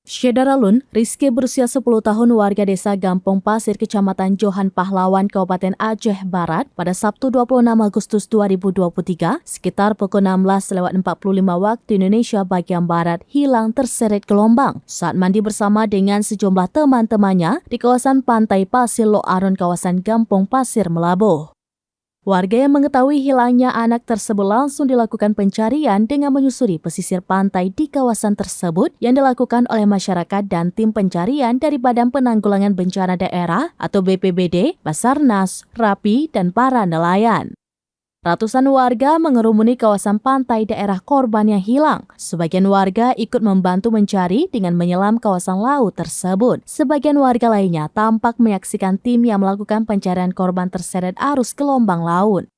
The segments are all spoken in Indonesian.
Syedaralun, Rizky berusia 10 tahun warga desa Gampong Pasir, Kecamatan Johan Pahlawan, Kabupaten Aceh Barat pada Sabtu 26 Agustus 2023 sekitar pukul 16.45 waktu Indonesia bagian Barat hilang terseret gelombang saat mandi bersama dengan sejumlah teman-temannya di kawasan Pantai Pasir Lok Aron, kawasan Gampong Pasir, Melabuh. Warga yang mengetahui hilangnya anak tersebut langsung dilakukan pencarian dengan menyusuri pesisir pantai di kawasan tersebut yang dilakukan oleh masyarakat dan tim pencarian dari Badan Penanggulangan Bencana Daerah atau BPBD, Basarnas, RAPI, dan para nelayan. Ratusan warga mengerumuni kawasan pantai daerah korban yang hilang. Sebagian warga ikut membantu mencari dengan menyelam kawasan laut tersebut. Sebagian warga lainnya tampak menyaksikan tim yang melakukan pencarian korban terseret arus gelombang laut.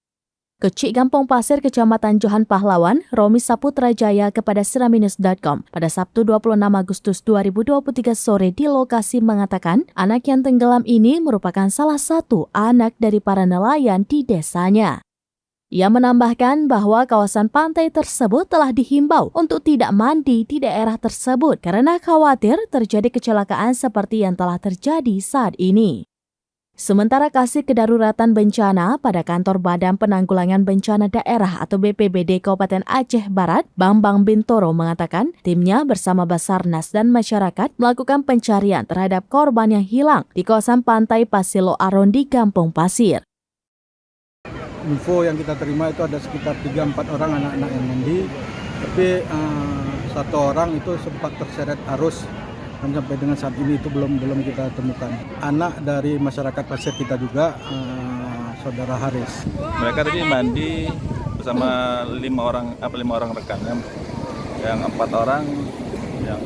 Kecik Gampong Pasir, Kecamatan Johan Pahlawan, Romi Saputra Jaya kepada Seraminus.com pada Sabtu 26 Agustus 2023 sore di lokasi mengatakan anak yang tenggelam ini merupakan salah satu anak dari para nelayan di desanya. Ia menambahkan bahwa kawasan pantai tersebut telah dihimbau untuk tidak mandi di daerah tersebut karena khawatir terjadi kecelakaan seperti yang telah terjadi saat ini. Sementara Kasih Kedaruratan Bencana pada kantor Badan Penanggulangan Bencana Daerah atau BPBD Kabupaten Aceh Barat, Bambang Bintoro mengatakan timnya bersama Basarnas dan masyarakat melakukan pencarian terhadap korban yang hilang di kawasan Pantai Pasir Lok Aron di Gampong Pasir. Info yang kita terima itu ada sekitar 3-4 orang anak-anak yang mandi, tapi satu orang itu sempat terseret arus dan sampai dengan saat ini itu belum kita temukan. Anak dari masyarakat pasir kita juga, saudara Haris. Mereka tadi mandi bersama 5 orang rekannya, yang 4 orang yang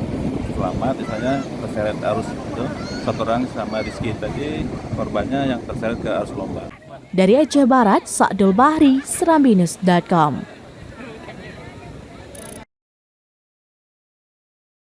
selamat, misalnya terseret arus itu, 1 orang sama Rizky tadi korbannya yang terseret ke arus gelombang. Dari Aceh Barat, Sa'dul Bahri, Seraminus.com.